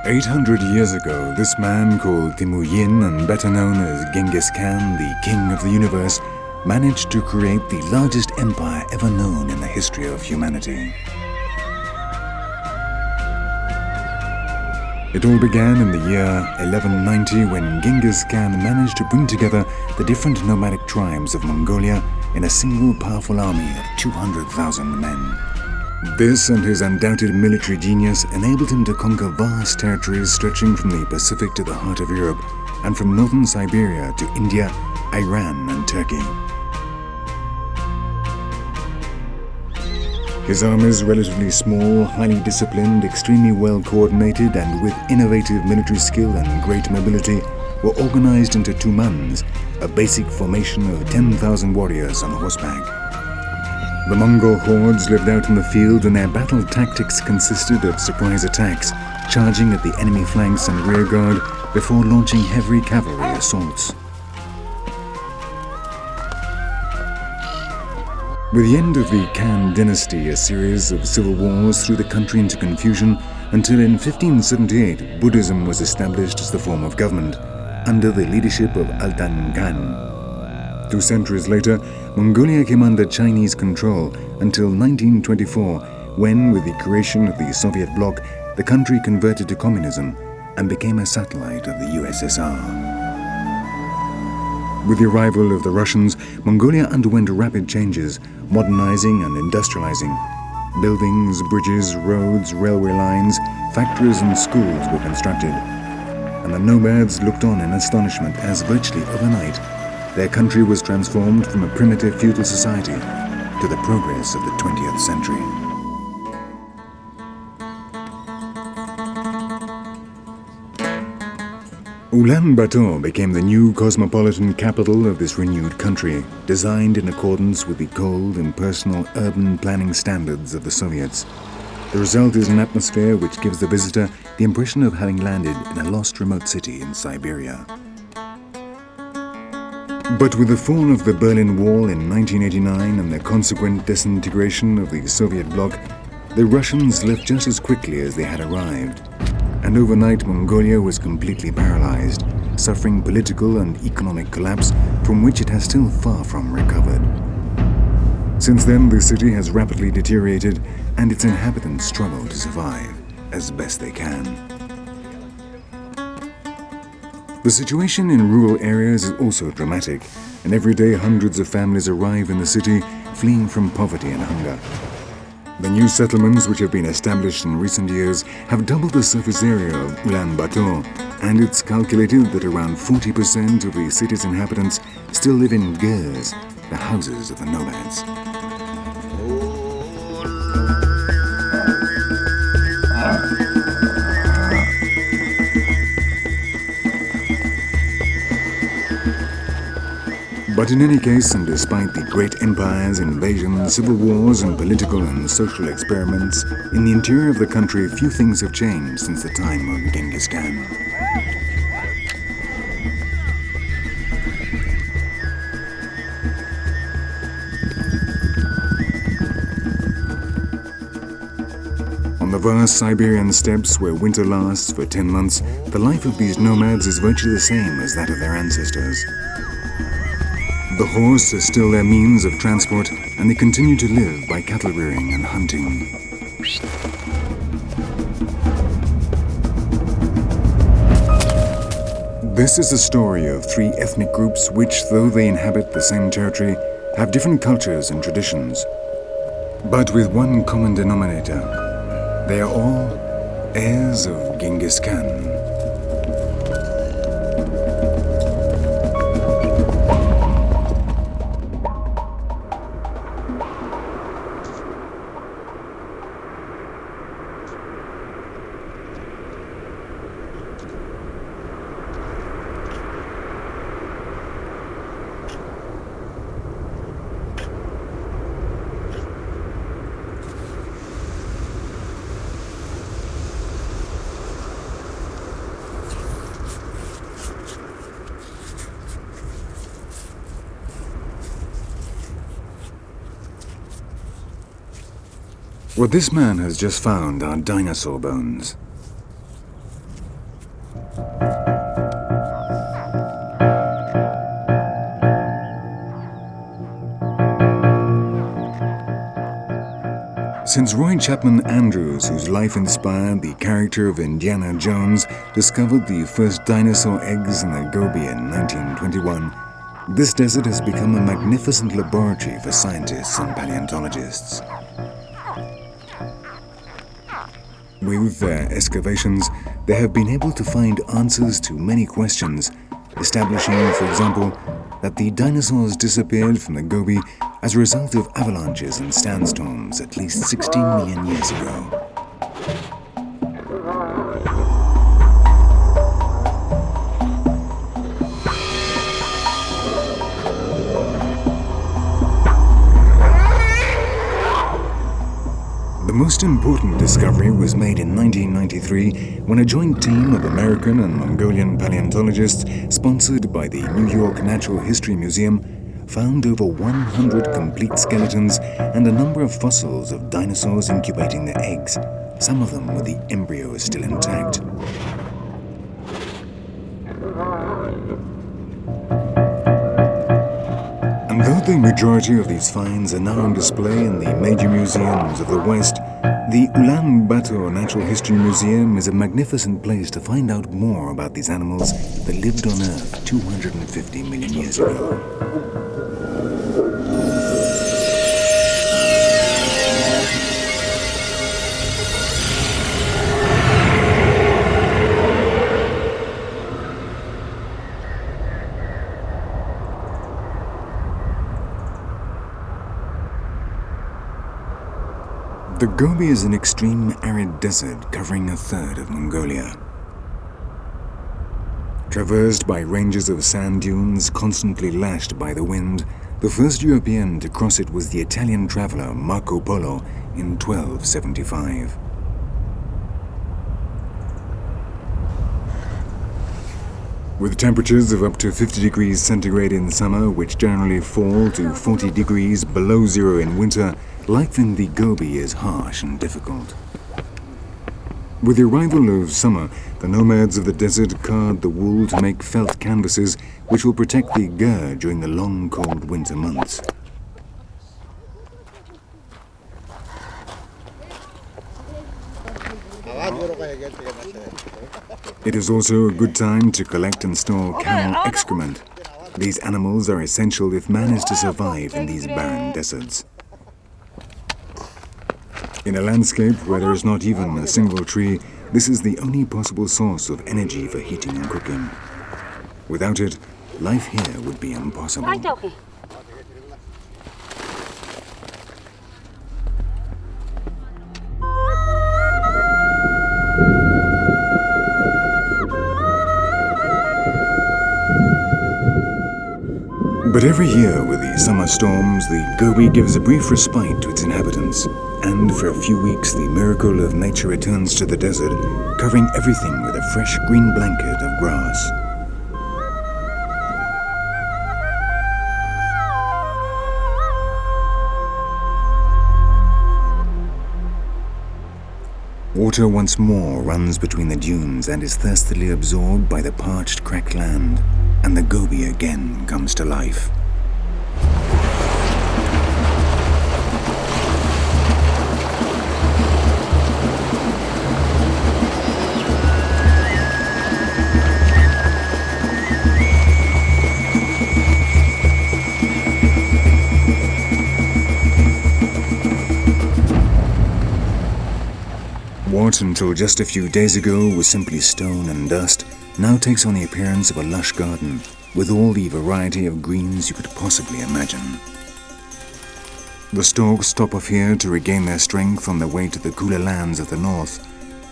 800 years ago, this man called Timuyin, and better known as Genghis Khan, the king of the universe, managed to create the largest empire ever known in the history of humanity. It all began in the year 1190 when Genghis Khan managed to bring together the different nomadic tribes of Mongolia in a single powerful army of 200,000 men. This and his undoubted military genius enabled him to conquer vast territories stretching from the Pacific to the heart of Europe and from northern Siberia to India, Iran and Turkey. His armies, relatively small, highly disciplined, extremely well coordinated and with innovative military skill and great mobility, were organized into toumans, a basic formation of 10,000 warriors on horseback. The Mongol hordes lived out in the field, and their battle tactics consisted of surprise attacks, charging at the enemy flanks and rearguard before launching heavy cavalry assaults. With the end of the Khan dynasty, a series of civil wars threw the country into confusion until in 1578 Buddhism was established as the form of government, under the leadership of Altan Khan. 2 centuries later, Mongolia came under Chinese control until 1924, when, with the creation of the Soviet bloc, the country converted to communism and became a satellite of the USSR. With the arrival of the Russians, Mongolia underwent rapid changes, modernizing and industrializing. Buildings, bridges, roads, railway lines, factories and schools were constructed. And the nomads looked on in astonishment as virtually overnight, their country was transformed from a primitive feudal society to the progress of the 20th century. Ulaanbaatar became the new cosmopolitan capital of this renewed country, designed in accordance with the cold, impersonal urban planning standards of the Soviets. The result is an atmosphere which gives the visitor the impression of having landed in a lost remote city in Siberia. But with the fall of the Berlin Wall in 1989 and the consequent disintegration of the Soviet bloc, the Russians left just as quickly as they had arrived. And overnight, Mongolia was completely paralyzed, suffering political and economic collapse from which it has still far from recovered. Since then, the city has rapidly deteriorated and its inhabitants struggle to survive as best they can. The situation in rural areas is also dramatic, and every day hundreds of families arrive in the city fleeing from poverty and hunger. The new settlements which have been established in recent years have doubled the surface area of Ulaanbaatar, and it's calculated that around 40% of the city's inhabitants still live in HEIRS, the houses of the nomads. But in any case, and despite the great empires, invasions, civil wars, and political and social experiments, in the interior of the country, few things have changed since the time of Genghis Khan. On the vast Siberian steppes, where winter lasts for 10 months, the life of these nomads is virtually the same as that of their ancestors. The horse is still their means of transport, and they continue to live by cattle rearing and hunting. This is the story of 3 ethnic groups which, though they inhabit the same territory, have different cultures and traditions. But with one common denominator, they are all heirs of Genghis Khan. What this man has just found are dinosaur bones. Since Roy Chapman Andrews, whose life inspired the character of Indiana Jones, discovered the first dinosaur eggs in the Gobi in 1921, this desert has become a magnificent laboratory for scientists and paleontologists. With their excavations, they have been able to find answers to many questions, establishing, for example, that the dinosaurs disappeared from the Gobi as a result of avalanches and sandstorms at least 16 million years ago. The most important discovery was made in 1993 when a joint team of American and Mongolian paleontologists, sponsored by the New York Natural History Museum, found over 100 complete skeletons and a number of fossils of dinosaurs incubating their eggs, some of them with the embryos still intact. And though the majority of these finds are now on display in the major museums of the West, the Ulaanbaatar Natural History Museum is a magnificent place to find out more about these animals that lived on Earth 250 million years ago. The Gobi is an extreme arid desert covering a third of Mongolia. Traversed by ranges of sand dunes constantly lashed by the wind, the first European to cross it was the Italian traveler Marco Polo in 1275. With temperatures of up to 50 degrees centigrade in summer, which generally fall to 40 degrees below zero in winter, life in the Gobi is harsh and difficult. With the arrival of summer, the nomads of the desert card the wool to make felt canvases which will protect the gur during the long, cold winter months. It is also a good time to collect and store camel excrement. These animals are essential if man is to survive in these barren deserts. In a landscape where there is not even a single tree, this is the only possible source of energy for heating and cooking. Without it, life here would be impossible. But every year with the summer storms, the Gobi gives a brief respite to its inhabitants. And for a few weeks, the miracle of nature returns to the desert, covering everything with a fresh green blanket of grass. Water once more runs between the dunes and is thirstily absorbed by the parched, cracked land, and the Gobi again comes to life. What, until just a few days ago, was simply stone and dust, now takes on the appearance of a lush garden, with all the variety of greens you could possibly imagine. The storks stop off here to regain their strength on their way to the cooler lands of the north,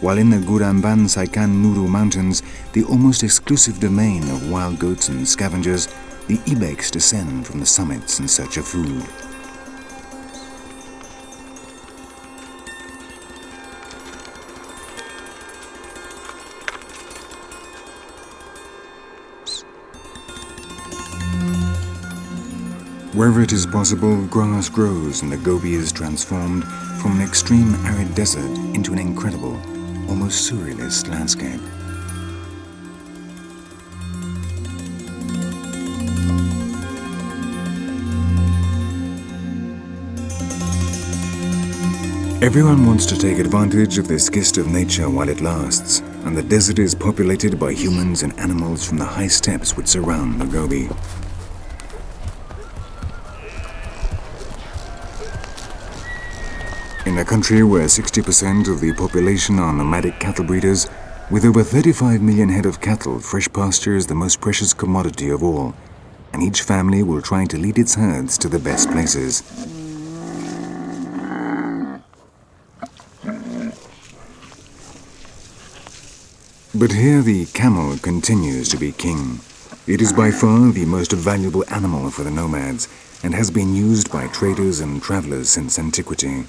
while in the Guramban Saikan Nuru Mountains, the almost exclusive domain of wild goats and scavengers, the ibex descend from the summits in search of food. Wherever it is possible, grass grows and the Gobi is transformed from an extreme arid desert into an incredible, almost surrealist landscape. Everyone wants to take advantage of this gift of nature while it lasts, and the desert is populated by humans and animals from the high steppes which surround the Gobi. In a country where 60% of the population are nomadic cattle breeders, with over 35 million head of cattle, fresh pasture is the most precious commodity of all, and each family will try to lead its herds to the best places. But here the camel continues to be king. It is by far the most valuable animal for the nomads and has been used by traders and travelers since antiquity.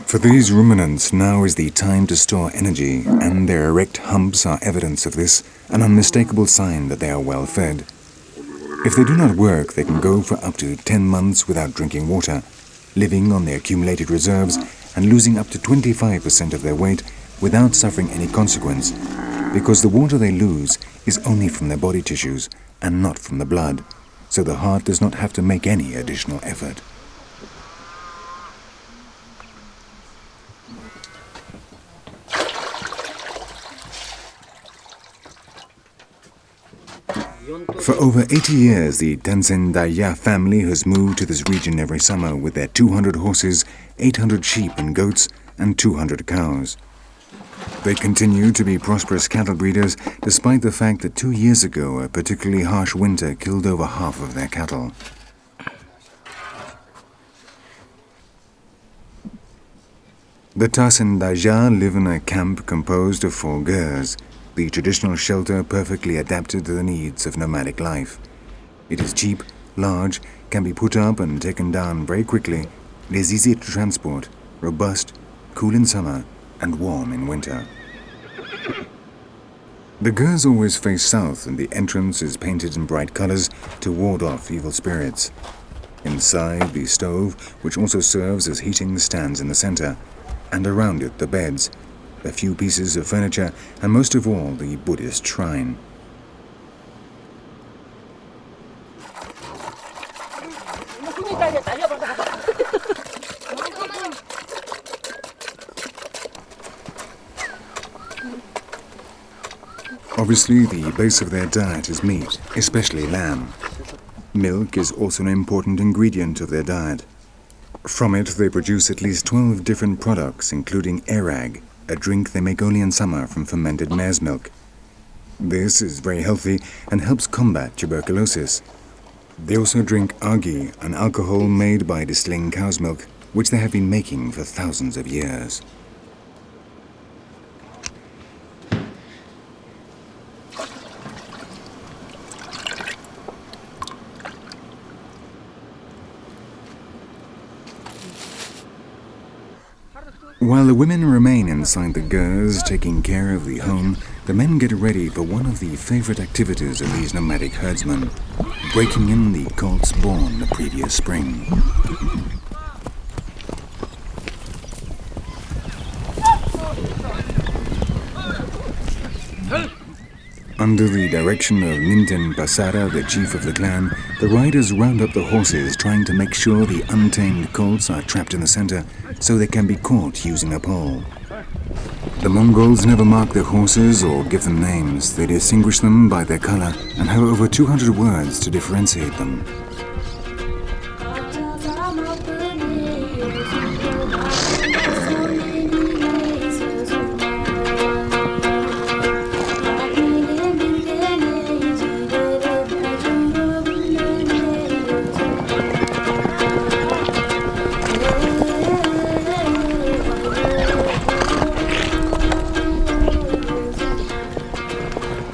For these ruminants, now is the time to store energy, and their erect humps are evidence of this, an unmistakable sign that they are well fed. If they do not work, they can go for up to 10 months without drinking water, living on their accumulated reserves and losing up to 25% of their weight without suffering any consequence, because the water they lose is only from their body tissues and not from the blood, so the heart does not have to make any additional effort. For over 80 years, the Denson family has moved to this region every summer with their 200 horses, 800 sheep and goats, and 200 cows. They continue to be prosperous cattle breeders despite the fact that 2 years ago a particularly harsh winter killed over half of their cattle. The Tasin Daja live in a camp composed of 4 gers, the traditional shelter perfectly adapted to the needs of nomadic life. It is cheap, large, can be put up and taken down very quickly. It is easy to transport, robust, cool in summer, and warm in winter. The gers always face south, and the entrance is painted in bright colors to ward off evil spirits. Inside, the stove, which also serves as heating, stands in the center, and around it the beds, a few pieces of furniture, and most of all the Buddhist shrine. Obviously, the base of their diet is meat, especially lamb. Milk is also an important ingredient of their diet. From it, they produce at least 12 different products, including airag, a drink they make only in summer from fermented mare's milk. This is very healthy and helps combat tuberculosis. They also drink agi, an alcohol made by distilling cow's milk, which they have been making for thousands of years. While the women remain inside the gers taking care of the home, the men get ready for one of the favorite activities of these nomadic herdsmen, breaking in the colts born the previous spring. Under the direction of Ninten Pasara, the chief of the clan, the riders round up the horses, trying to make sure the untamed colts are trapped in the center so they can be caught using a pole. The Mongols never mark their horses or give them names. They distinguish them by their color and have over 200 words to differentiate them.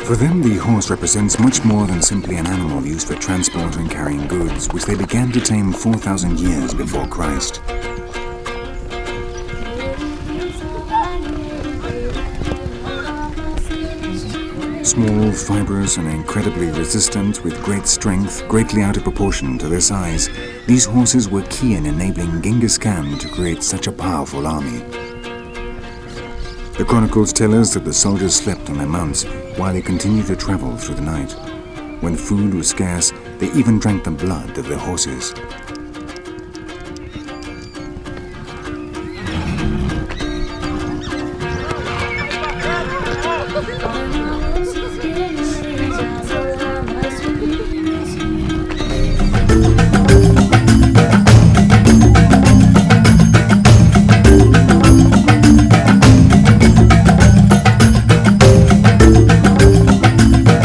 For them, the horse represents much more than simply an animal used for transport and carrying goods, which they began to tame 4,000 years before Christ. Small, fibrous, and incredibly resistant, with great strength, greatly out of proportion to their size, these horses were key in enabling Genghis Khan to create such a powerful army. The chronicles tell us that the soldiers slept on their mounts while they continued to travel through the night. When food was scarce, they even drank the blood of their horses.